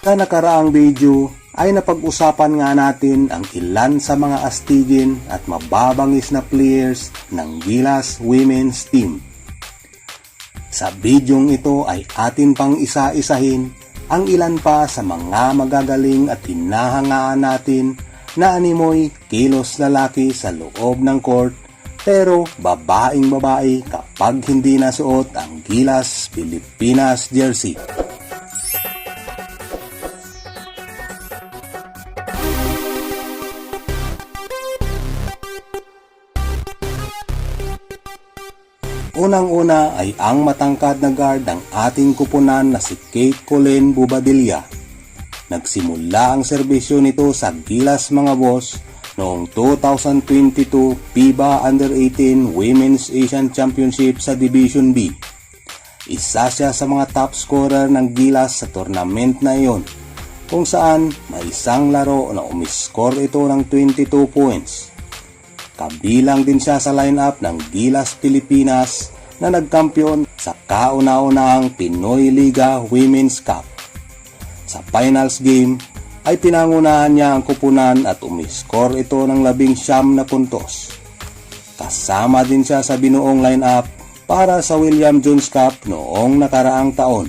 Sa nakaraang video ay napag-usapan nga natin ang ilan sa mga astigin at mababangis na players ng Gilas Women's Team. Sa bidyong ito ay atin pang isa-isahin ang ilan pa sa mga magagaling at hinahangaan natin na animoy kilos lalaki sa loob ng court pero babaeng babae kapag hindi nasuot ang Gilas Pilipinas jersey. Unang-una ay ang matangkad na guard ng ating kupunan na si Kate Colleen Bobadilla. Nagsimula ang serbisyo nito sa Gilas mga boss noong 2022 FIBA Under-18 Women's Asian Championship sa Division B. Isa siya sa mga top scorer ng Gilas sa tournament na iyon, kung saan may isang laro na umiscore ito ng 22 points. Kabilang din siya sa lineup ng Gilas Pilipinas na nagkampiyon sa kauna-unahang Pinoy Liga Women's Cup. Sa finals game ay pinangunahan niya ang kupunan at umiscore ito ng 19 na puntos. Kasama din siya sa binuong lineup para sa William Jones Cup noong nakaraang taon.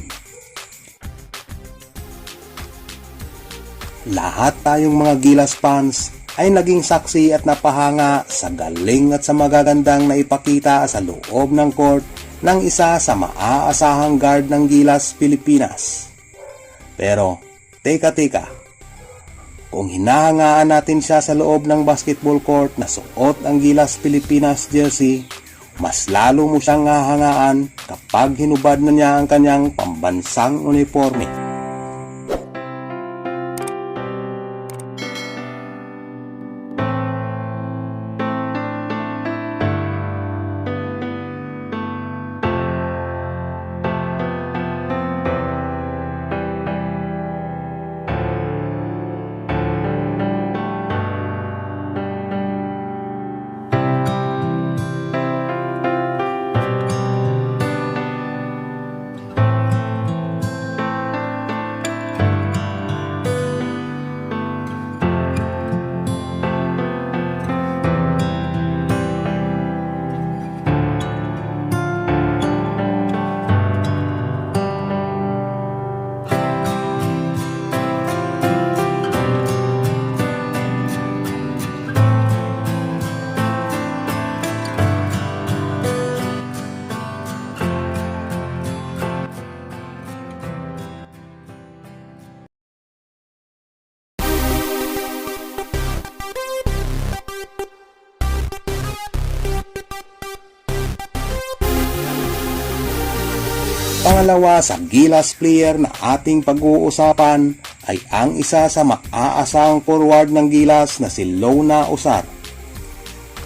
Lahat tayong mga Gilas fans ay naging saksi at napahanga sa galing at sa magagandang naipakita sa loob ng court ng isa sa maaasahang guard ng Gilas Pilipinas. Pero, teka, kung hinahangaan natin siya sa loob ng basketball court na suot ang Gilas Pilipinas jersey, mas lalo mo siyang hahangaan kapag hinubad na niya ang kanyang pambansang uniforme. Pangalawa sa Gilas player na ating pag-uusapan ay ang isa sa maaasahang forward ng Gilas na si Lona Usar.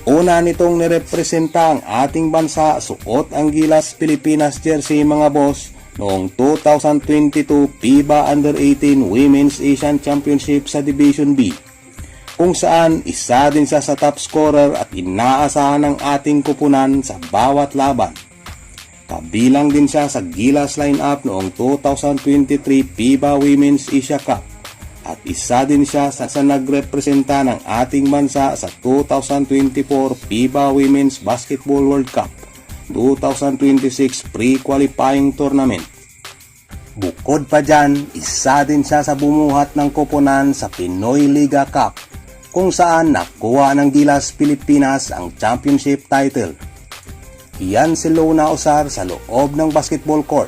Una nitong nirepresenta ang ating bansa suot ang Gilas Pilipinas jersey mga boss noong 2022 FIBA Under-18 Women's Asian Championship sa Division B, kung saan isa din siya sa top scorer at inaasahan ng ating kupunan sa bawat laban. Kabilang din siya sa Gilas lineup noong 2023 FIBA Women's Asia Cup at isa din siya sa nagrepresenta ng ating bansa sa 2024 FIBA Women's Basketball World Cup 2026 pre-qualifying tournament. Bukod pa dyan, isa din siya sa bumuhat ng koponan sa Pinoy Liga Cup kung saan nakuha ng Gilas Pilipinas ang championship title. Iyan si Lona Usar sa loob ng basketball court.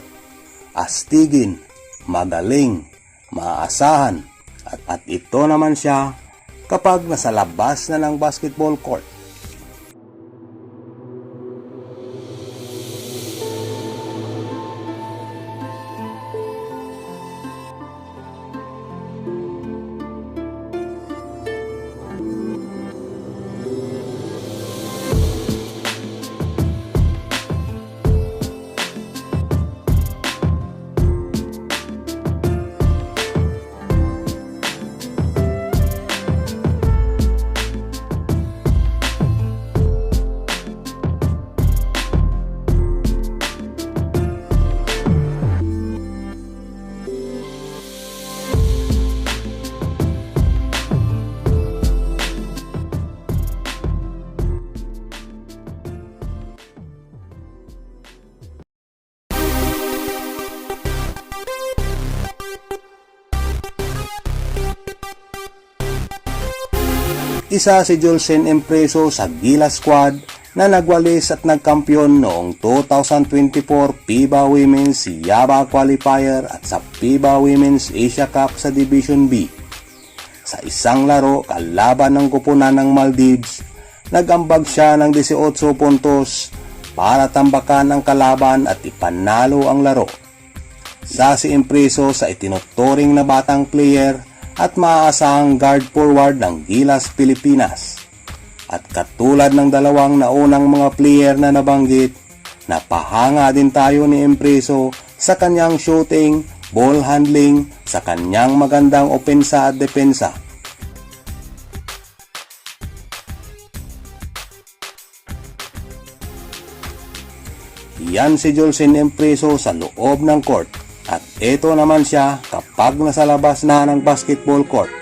Astigin, magaling, maaasahan, at ito naman siya kapag nasa labas na ng basketball court. Isa si Julsen Empreso sa Gilas squad na nagwalis at nagkampiyon noong 2024 FIBA Women's Yaba Qualifier at sa FIBA Women's Asia Cup sa Division B. Sa isang laro kalaban ng kupunan ng Maldives, nagambag siya ng 18 puntos para tambakan ang kalaban at ipanalo ang laro. Sa si Empreso sa itinuturing na batang player at maaasahang guard forward ng Gilas Pilipinas. At katulad ng dalawang naunang mga player na nabanggit, napahanga din tayo ni Empreso sa kanyang shooting, ball handling, sa kanyang magandang opensa at depensa. Yan si Julsen Empreso sa loob ng court at ito naman siya kapag nasa labas na ng basketball court.